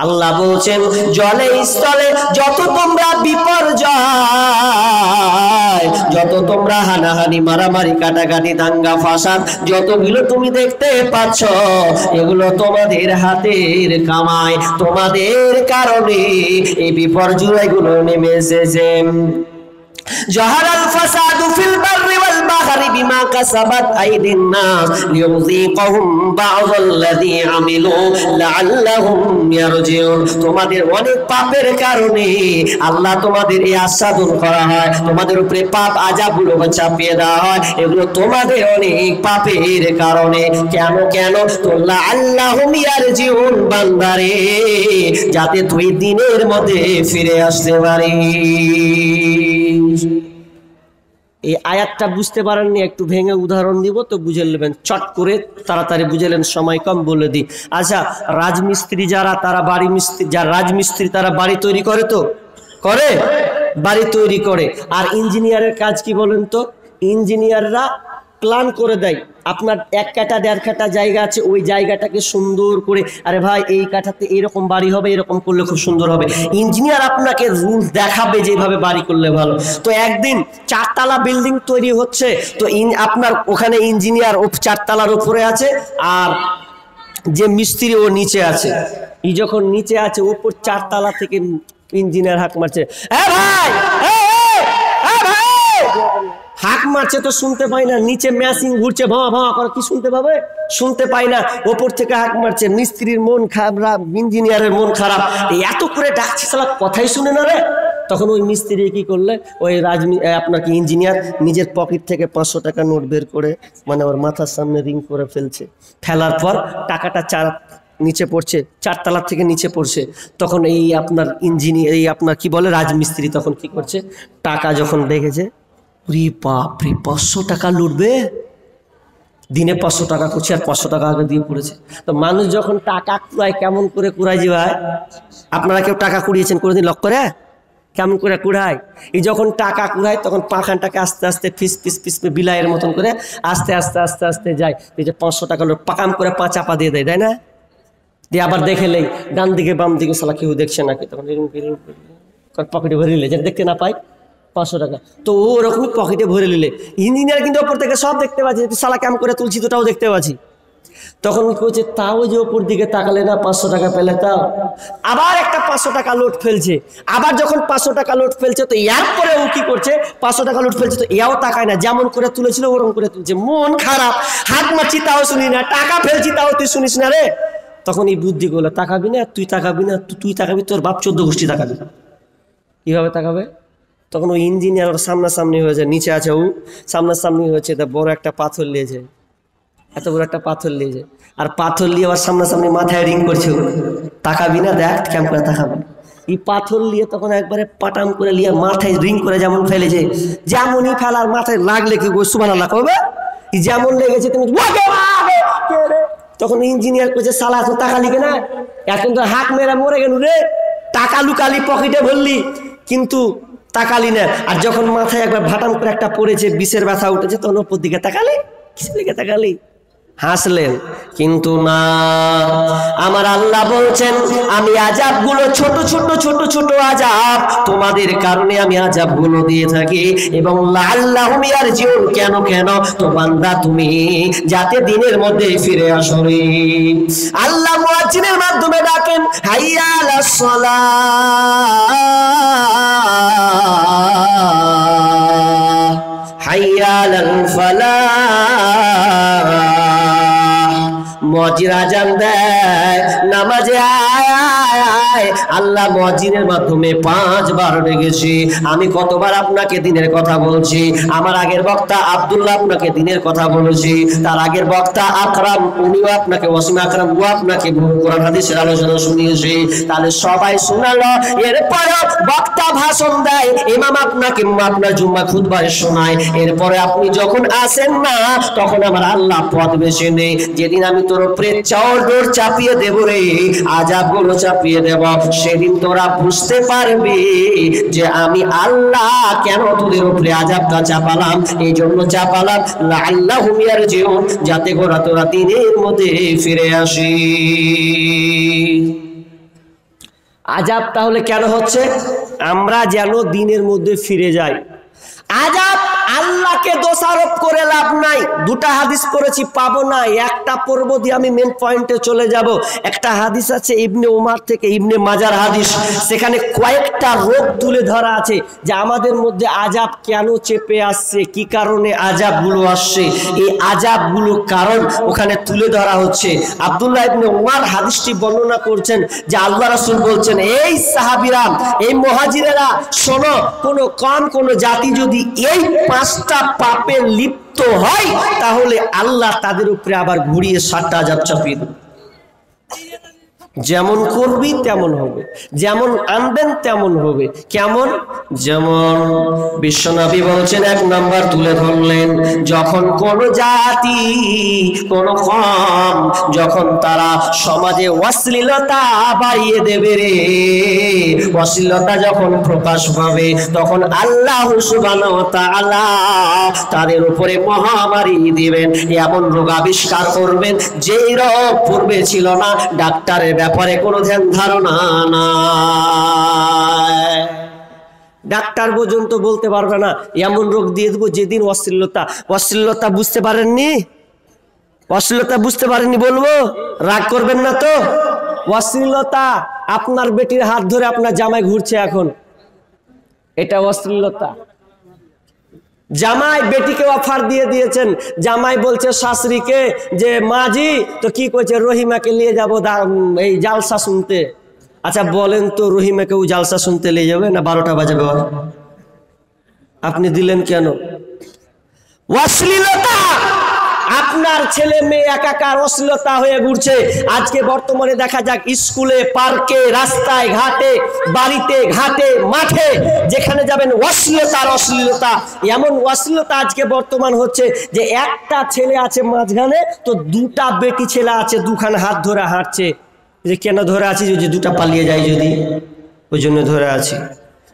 আল্লাহ বলছেন জলে স্থলে যত তোমরা বিপর্যয়, যত তোমরা হানাহানি মারামারি কাটাকাটি দাঙ্গা ফাসাদ যতগুলো তুমি দেখতে পাচ্ছ, এগুলো তোমাদের হাতের কামাই, তোমাদের কারণে এই বিপর্যয়গুলো নেমে এসেছে। জাহারাল ফাসাদু ফিল বাররি ওয়াল বাহরি বিমা কাসাবাত আইদিন নাস লিয়ুযীকাহুম বা'দাল্লাযী আমিলু লাআল্লাহুম ইয়ারজিউন। তোমাদের অনেক পাপের কারণে আল্লাহ তোমাদের এই আস্বাদন করা হয়, তোমাদের উপরে পাপ আযাবগুলো চাপিয়ে দেওয়া হয়, এগুলো তোমাদের অনেক পাপের কারণে। কেন কেন? তো লাআল্লাহুম ইয়ারজিউন, বান্দারে যাতে তুই দিনের মধ্যে ফিরে আসতে পারিস। এই আয়াতটা বুঝতে পারেননি, একটু ভেঙে উদাহরণ দিব তো বুঝে নেবেন, চট করে তাড়াতাড়ি বুঝেলেন, সময় কম বলে দিই। আচ্ছা, রাজমিস্ত্রি যারা, তারা বাড়ি মিস্ত্রি, যারা রাজমিস্ত্রি তারা বাড়ি তৈরি করে, তো করে, বাড়ি তৈরি করে। আর ইঞ্জিনিয়ারের কাজ কি বলেন তো? ইঞ্জিনিয়াররা প্ল্যান করে দেয়, আপনার 1 কাঠা 1.5 কাঠা জায়গা আছে, ওই জায়গাটাকে সুন্দর করে, আরে ভাই এই কাঠাতে এরকম বাড়ি হবে, এরকম করলে খুব সুন্দর হবে। ইঞ্জিনিয়ার আপনাকে রুল দেখাবে যেভাবে বাড়ি করলে ভালো। তো একদিন 4 তলা বিল্ডিং তৈরি হচ্ছে, তো আপনার ওখানে ইঞ্জিনিয়ার ও 4 তলার উপরে আছে, আর যে মিস্ত্রি ও নিচে আছে। এই যখন নিচে আছে, উপর 4 তলা থেকে ইঞ্জিনিয়ার হাঁক মারছে, এ ভাই, হাঁক মারছে তো শুনতে পাই না, নিচে মেশিন ঘুরছে ভাঁ ভাঁ করে, কি শুনতে পাবে? শুনতে পাই না। ওপর থেকে হাঁক মারছে, মিস্ত্রির মন খারাপ, ইঞ্জিনিয়ারের মন খারাপ, এত করে ডাকছে শালা কথাই শুনে না রে। তখন ওই মিস্ত্রি কি করলে, ওই আপনার কি ইঞ্জিনিয়ার নিজের পকেট থেকে 500 টাকা নোট বের করে মানে ওর মাথার সামনে রিং করে ফেলছে। ফেলার পর টাকাটা নিচে পড়ছে, 4 তলা থেকে নিচে পড়ছে। তখন এই আপনার ইঞ্জিনিয়ার, এই আপনার কি বলে রাজমিস্ত্রি, তখন কি করছে, টাকা যখন দেখেছে, রে বাপরে 500 টাকা লুটবে, দিনে 500 টাকা করছে, আর 500 টাকা আগে দিয়ে পড়েছে। তো মানুষ যখন টাকা কুড়ায়, কেমন করে কুড়ায় যে ভাই, আপনারা কেউ টাকা কুড়িয়েছেন কোনোদিন লক্ষ্য করে? কেমন করে কুড়ায়? এই যখন টাকা কুড়ায় তখন পাখানটাকে আস্তে আস্তে ফিস ফিস ফিস বিলাইয়ের মতন করে আস্তে আস্তে আস্তে আস্তে যায়। এই যে 500 টাকা লোক পাকাম করে 5 চাপা দিয়ে দেয়, তাই না? দিয়ে আবার দেখেলেই ডান দিকে বাম দিকে শালা কেউ দেখছে নাকি, তখন পকেটে ভরে নিলে, যেটা দেখতে না পাই 500 টাকা, তো ওরকমই পকেটে ভরে নিলে। ইঞ্জিনিয়ার কিন্তু ওপর থেকে সব দেখতে পাচ্ছি, শালা কেমন করে তুলছি তোটাও দেখতে পাচ্ছি। তখন কি করছে, তাও যে ওপর দিকে তাকালে না, 500 টাকা পেলে, তাও আবার একটা 500 টাকা লোট ফেলছে। আবার যখন 500 টাকা লোট ফেলছে, তো এর পরে ও কি করছে, 500 টাকা লোট ফেলছে, তো এও তাকায় না, যেমন করে তুলেছিল ওরকম করে তুলছে। মন খারাপ, হাত মারছি তাও শুনি না, টাকা ফেলছি তাও তুই শুনিস না রে। তখন এই বুদ্ধি গুলো, তাকাবি না, তুই তাকাবি না, তুই তাকাবি, তোর বাপ 14 গোষ্ঠী তাকাবি। কিভাবে তাকাবে? তখন ওই ইঞ্জিনিয়ার সামনাসামনি হয়েছে, নিচে আছে ও, সামনাসামনি হয়েছে, তা বড় একটা পাথর নিয়েছে, এত বড় একটা পাথর নিয়েছে, আর পাথর নিয়ে আবার সামনাসামনি মাথায় রিং করছে। তাকাবি না, দেখ কেমন করে তাকাবি। এই পাথর নিয়ে তখন একবারে পাটাম করে নিয়ে মাথায় রিং করে যেমন ফেলেছে, যেমনই ফেলার মাথায় লাগলে কি সুবহানাল্লাহ কবে, যেমন লেগেছে তুমি তখন ইঞ্জিনিয়ার করছে, শালা তো তাকালি কেনা, এখন তো হাত মেরে মরে গেল রে, টাকা লুকালি পকেটে ভরলি কিন্তু তাকালি না। আর যখন মাথায় একবার ভাটাম করে একটা পড়েছে, বিষের ব্যথা উঠেছে, তখন ওপর দিকে তাকালি, কিসের দিকে তাকালি? হাসলেন। কিন্তু না, আমার আল্লাহ বলছেন আমি আযাবগুলো ছোট ছোট ছোট ছোট আযাব তোমাদের কারণে আমি আযাবগুলো দিয়ে থাকি, এবং লাআল্লাহুম ইয়ারজিউন, কেন কেন, তো বান্দা তুমি যাতে দিনের মধ্যে ফিরে আসো রে। আল্লাহ মুয়াজ্জিনের মাধ্যমে ডাকেন, হাইয়া আলাস সালাহ, হাইয়া আলাল ফালাহ। মুয়াজ্জিন আযান দেয়, নামাজে আয় আয় আয়। আল্লাহ মুয়াজ্জিনের মাধ্যমে 5 বার ডেকেছি। আমি কতবার আপনাকে দিনের কথা বলছি। আমার আগের বক্তা আব্দুল্লাহ আপনাকে দিনের কথা বলেছি, তার আগের বক্তা আকরাম, উনিও আপনাকে, ওয়াসিম আকরাম, ও আপনাকে কোরআন হাদিসের আলোচনা শুনিয়েছি। তাহলে সবাই শোনালো, এরপরে বক্তা ভাষণ দেয়, ইমাম আপনাকে আপনার জুম্মা খুতবায় শোনায়, এরপরে আপনি যখন আসেন না, তখন আমার আল্লাহ পথ বেছে নেই, যেদিন আমি তোর উপরে চাদর চাপিয়ে দেব রে, আযাবগুলো চাপিয়ে দেব, সেদিন তোরা বুঝতে পারবি যে আমি আল্লাহ কেন তোদের উপরে আযাবটা চাপালাম। এই জন্য চাপালাম লাআল্লাহুম ইয়ারজিউন, যাতে করে তোরা দিনের মধ্যে ফিরে আসি। আযাব তাহলে কেন হচ্ছে? আমরা যেন দিনের মধ্যে ফিরে যাই। আযাব আল্লাহকে দোষারোপ করে লাভ নাই। 2টা হাদিস পড়েছি, পাবো না, একটা পড়বো দিয়ে আমি মেন পয়েন্টে চলে যাব। একটা হাদিস আছে ইবনে উমার থেকে, ইবনে মাজার হাদিস, সেখানে কয়েকটা রোগ তুলে ধরা আছে যে আমাদের মধ্যে আযাব কেন চেপে আসছে, কি কারণে আযাবগুলো আসছে, এই আযাবগুলো কারণ ওখানে তুলে ধরা হচ্ছে। আব্দুল্লাহ ইবনে উমার হাদিসটি বর্ণনা করছেন যে আল্লাহ রাসূল বলছেন, এই সাহাবীরা, এই মুহাজিরেরা শোনো, কোনো কম কোনো জাতি যদি এই 5টা পাপে লিপ্ত হয়, তাহলে আল্লাহ তাদের উপরে আবার ঘুরিয়ে 7টা আযাব চাপিয়ে দেবে। যেমন করবি তেমন হবে, যেমন আনবেন তেমন হবে। কেমন? যেমন বিশ্বনবী বলছেন, 1 নাম্বার তুলে ধরলেন, যখন কোন জাতি, কোন কম, যখন তারা সমাজে অশ্লীলতা বাড়িয়ে দেবে রে, অশ্লীলতা যখন প্রকাশ পাবে, তখন আল্লাহ সুবহানাহু ওয়া তাআলা তাদের উপরে মহামারী দিবেন, এমন রোগ আবিষ্কার করবেন যেই রোগ পূর্বে ছিল না, ডাক্তারের ব্যাপারে কোনো ধ্যান ধারণা নাই, ডাক্তার পর্যন্ত বলতে পারবে না, এমন রোগ দিয়ে দেবো যেদিন অশ্লীলতা বুঝতে পারেননি, অশ্লীলতা বুঝতে পারেননি বলবো, রাগ করবেন না তো? অশ্লীলতা আপনার বেটির হাত ধরে আপনার জামাই ঘুরছে এখন, এটা অশ্লীলতা। জামাই বেটিকে অফার দিয়ে দিয়েছেন, জামাই বলছে শাশুড়িকে যে মাঝি তো কি করছে, রহিমাকে নিয়ে যাবো এই জালসা শুনতে। আচ্ছা বলেন তো, রহিমাকেও জালসা শুনতে নিয়ে যাবে না 12টা বাজাবে? আপনি দিলেন কেন? অশ্লীলতা। আপনার ছেলে মেয়ে একাকার অশ্লীলতা হয়ে ঘুরছে। আজকে বর্তমানে দেখা যাক স্কুলে, পার্কে, রাস্তায় ঘাটে, বাড়িতে ঘাটে, মাঠে যেখানে যাবেন অশ্লীলতার অশ্লীলতা। এমন অশ্লীলতা আজকে বর্তমান হচ্ছে যে একটা ছেলে আছে মাঝখানে, তো দুটা বেটি ছেলে আছে দুখানে হাত ধরে হাঁটছে। যে কেন ধরে আছি? যদি দুটা পালিয়ে যায় যদি, ওই জন্য ধরে আছি।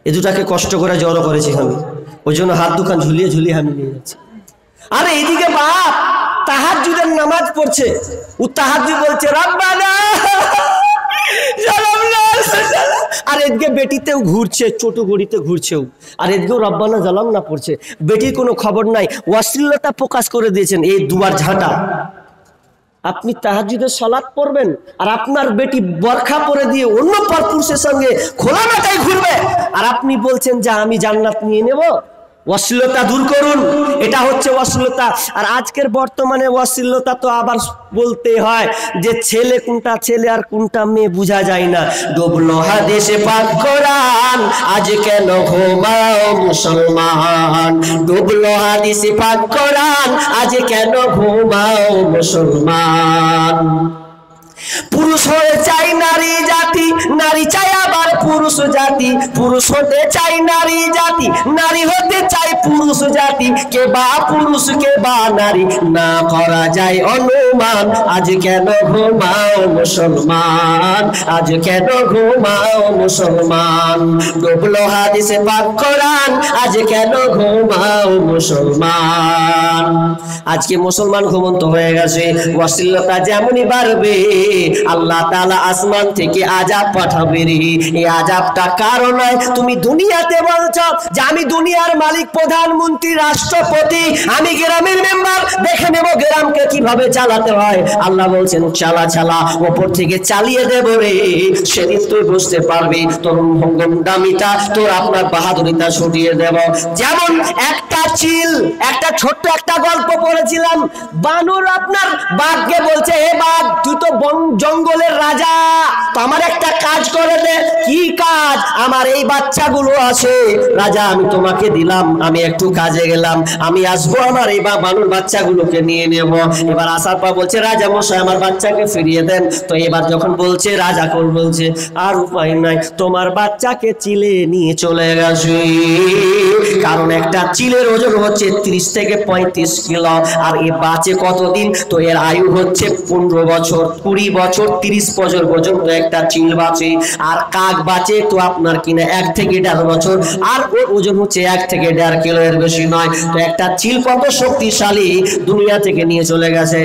এই দুটাকে কষ্ট করে জড়ো করেছি আমি, ওই জন্য হাত দুখান ঝুলিয়ে ঝুলিয়ে আমি নিয়ে যাচ্ছি। আরে এদিকে বাপ তাহাজ্জুদের নামাজ পড়ছে, ও তাহাজ্জুদ বলছে রব্বানা জালামনা, আর এদিকে বেটিতেও ঘুরছে, ছোট গড়িতে ঘুরছেও, আর এদিকেও রব্বানা জালামনা পড়ছে। বেটির কোনো খবর নাই, অশ্লীলতা প্রকাশ করে দিয়েছেন এই দুয়ার ঝাঁটা। আপনি তাহাজ্জুদের সালাত পড়বেন আর আপনার বেটি বরখা পরে দিয়ে অন্য পরপুরুষের সঙ্গে খোলা মাথায় ঘুরবে, আর আপনি বলছেন যে আমি জান্নাত নিয়ে নেব। অশ্লীলতা দূর করুন, এটা হচ্ছে অশ্লীলতা। আর আজকের বর্তমানে অশ্লীলতা তো আবার বলতে হয় যে ছেলে কোনটা ছেলে আর কোনটা মেয়ে বোঝা যায় না। ডুবলো হাদিসে পাক কোরআন, আজ কেন ঘুমাও মুসলমান? ডুবলো হাদিসে পাক কোরআন, আজ কেন ঘুমাও মুসলমান? পুরুষ হয়ে চাই নারী জাতি, নারী চাই আবার পুরুষ জাতি। পুরুষ হতে চাই নারী জাতি, নারী হতে চাই পুরুষ জাতি। কে বা পুরুষ কে বা নারী, না করা যায় অনুমান। আজ কেন ঘুমাও মুসলমান? আজ কেন ঘুমাও মুসলমান? ডুবলো হাদিসে পাক কোরআন, আজ কেন ঘুমাও মুসলমান? আজকে মুসলমান ঘুমন্ত হয়ে গেছে। অশ্লীলতা যেমনই বাড়বে আল্লাহ তাআলা আসমান থেকে আযাব পাঠাবে রে। এই আযাবটা কারণ নয়, তুমি দুনিয়াতে বলছো যে আমি দুনিয়ার মালিক, প্রধানমন্ত্রী, রাষ্ট্রপতি, আমি গ্রামের মেম্বার, দেখে নেব গ্রামকে কিভাবে চালাতে হয়। আল্লাহ বলছেন চালা চালা, উপর থেকে চালিয়ে দেব রে। সেদিন তুই বুঝতে পারবি তোর ভঙ্গমদামিটা, তোর আপনার বাহাদুরিটা ছুটিয়ে দেব। যেমন একটা চিল, একটা ছোট্ট একটা গল্প পড়েছিলাম, বানর আপনার বাঘকে বলছে হে বাঘ তুই তো জঙ্গলের রাজা, তো আমার একটা কাজ করে দে। কি কাজ? আমার এই বাচ্চাগুলো আছে রাজা, আমি তোমাকে দিলাম, আমি একটু কাজে গেলাম, আমি আসবো, আমার এই বানর বাচ্চাগুলোকে নিয়ে নেব। এবার আসার পর বলছে রাজা মশাই আমার বাচ্চাকে ফিরিয়ে দেন। তো এবার যখন বলছে রাজা কোন বলছে আর উপায় নাই, তোমার বাচ্চাকে চিলে নিয়ে চলে গেছে। কারণ একটা চিলের ওজন হচ্ছে 30 থেকে 35 কিলো, আর এ বাঁচে কতদিন? তো এর আয়ু হচ্ছে 15 বছর, 20 বছর, 30 বছর পর্যন্ত একটা চিল বাঁচে। আর কাক বাঁচে তো আপনার কিনা 1 থেকে 1.5 বছর, আর ওর ওজন হচ্ছে 1 থেকে 1.5 কিলো, এর বেশি নয়। তো একটা চিল কত শক্তিশালী, দুনিয়া থেকে নিয়ে চলে গেছে।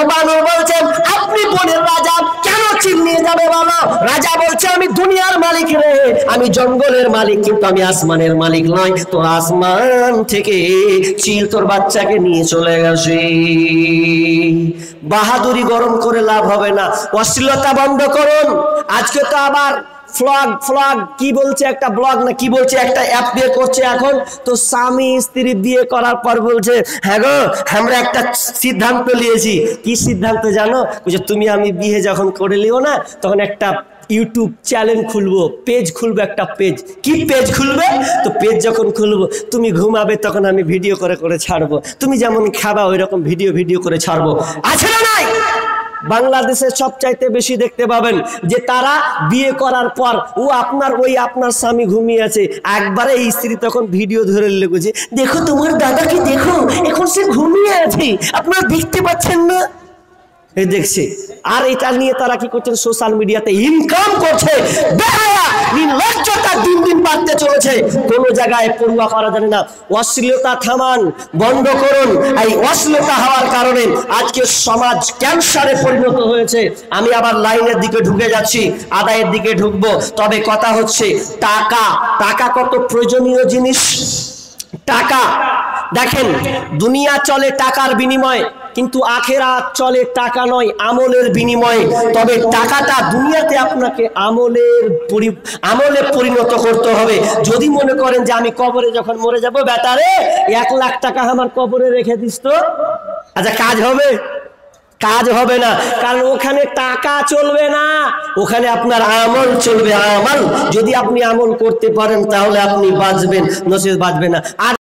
বানর বলছেন আপনি বনের রাজা, কেন চিল নিয়ে যাবে বলো? রাজা বলছে আমি দুনিয়ার মালিক রে, আমি জঙ্গলের মালিক, কিন্তু আমি আসমানের মালিক নয়। তো আসমান থেকে চিল তোর বাচ্চাকে নিয়ে চলে গেছে। বাহাদুরি গরম করে লাভ হবে না, অশ্লীলতা বন্ধ করুন। আজকে তো আবার ফ্লগ কি বলছে, একটা ব্লগ না কি বলছে, একটা অ্যাপ দিয়ে করছে এখন। তো স্বামী স্ত্রী বিয়ে করার পর বলছে হ্যাঁ গো আমরা একটা সিদ্ধান্ত নিয়েছি। কি সিদ্ধান্ত জানো? বুঝছো তুমি আমি বিয়ে যখন করে নিও না, তখন একটা ইউটিউব চ্যানেল খুলবো, পেজ খুলবো, একটা পেজ। কি পেজ খুলবে? তো পেজ যখন খুলবো তুমি ঘুমাবে তখন আমি ভিডিও করে করে ছাড়বো, তুমি যেমন খাবা ওই রকম ভিডিও করে ছাড়বো। আছে না নাই? বাংলাদেশে সবচাইতে বেশি দেখতে পাবেন যে তারা বিয়ে করার পর আপনার স্বামী ঘুমিয়ে আছে, একবারে এই স্ত্রী তখন ভিডিও ধরে লেগেছে, দেখো তোমার দাদাকে দেখো এখন সে ঘুমিয়ে আছে, আপনারা দেখতে পাচ্ছেন না? এই দেখছে। আর এটা নিয়ে তারা কি করছেন? সোশ্যাল মিডিয়াতে ইনকাম করছে। বেহায়া নির্লজ্জতা দিন দিন বাড়তে চলেছে, কোনো জায়গায় পড়ুয়া করা জানে না। অশ্লীলতা থামান, বন্ধ করুন। এই অশ্লীলতা হওয়ার কারণে আজকে সমাজ ক্যান্সারে পরিণত হয়েছে। আমি আবার লাইনের দিকে ঢুকে যাচ্ছি, আদায়ের দিকে ঢুকবো। তবে কথা হচ্ছে টাকা কত প্রয়োজনীয় জিনিস। টাকা দেখেন, দুনিয়া চলে টাকার বিনিময়ে। কিন্তু আখেরাত চলে টাকা নয়, আমলের বিনিময়ে। তবে টাকাটা দুনিয়াতে আপনাকে আমলে পরিণত করতে হবে। যদি মনে করেন যে আমি কবরে যখন মরে যাব, বেটারে 1 লাখ টাকা আমার কবরে রেখে দিস তো, আচ্ছা কাজ হবে? কাজ হবে না, কারণ ওখানে টাকা চলবে না, ওখানে আপনার আমল চলবে। আমল যদি আপনি আমল করতে পারেন তাহলে আপনি বাঁচবেন, নচেৎ বাঁচবেন না। আর